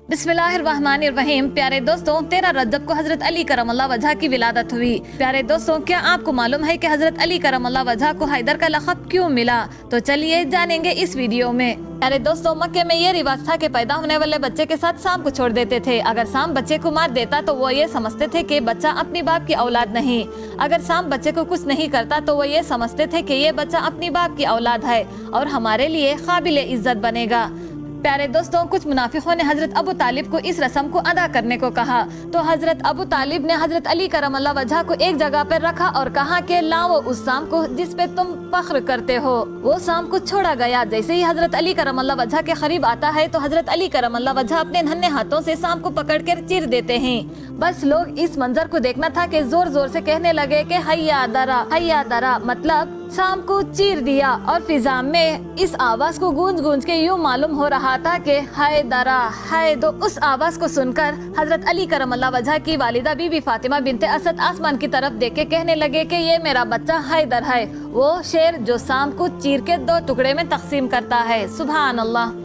बिस्मिल्लाहिर्रहमानिर्रहीम। प्यारे दोस्तों, 13 रजब को हजरत अली करमल्लाह वजह की विलादत हुई। प्यारे दोस्तों, क्या आपको मालूम है कि हजरत अली करमल्लाह वजह को हैदर का लक़ब क्यों मिला? तो चलिए जानेंगे इस वीडियो में। प्यारे दोस्तों, मक्के में ये रिवाज था कि पैदा होने वाले बच्चे के साथ सांप को छोड़ देते थे। अगर सांप बच्चे को मार देता तो वो ये समझते थे कि बच्चा अपनी बाप की औलाद नहीं। अगर सांप बच्चे को कुछ नहीं करता तो वो ये समझते थे कि ये बच्चा अपनी बाप की औलाद है और हमारे लिए काबिल इज्जत बनेगा। प्यारे दोस्तों, कुछ मुनाफिकों ने हजरत अबू तालिब को इस रस्म को अदा करने को कहा तो हजरत अबू तालिब ने हजरत अली करमल्लाह वजह को एक जगह पर रखा और कहा कि लाओ उस सांप को जिस पे तुम फख्र करते हो। वो सांप को छोड़ा गया। जैसे ही हजरत अली करमल्लाह वजह के करीब आता है तो हजरत अली करमल्लाह वजह अपने नन्हे हाथों से सांप को पकड़ कर चीर देते हैं। बस लोग इस मंजर को देखना था कि जोर जोर से कहने लगे कि हैया दरा, मतलब सांप को चीर दिया। और फिजा में इस आवाज को गूंज गूंज के यूं मालूम हो रहा था कि हाय दरा हाय। तो उस आवाज को सुनकर हजरत अली करमल्लाह वजह की वालिदा बीबी फातिमा बिनते असद आसमान की तरफ देख के कहने लगे कि ये मेरा बच्चा हैदर है, वो शेर जो सांप को चीर के 2 टुकड़े में तकसीम करता है। सुभान अल्लाह।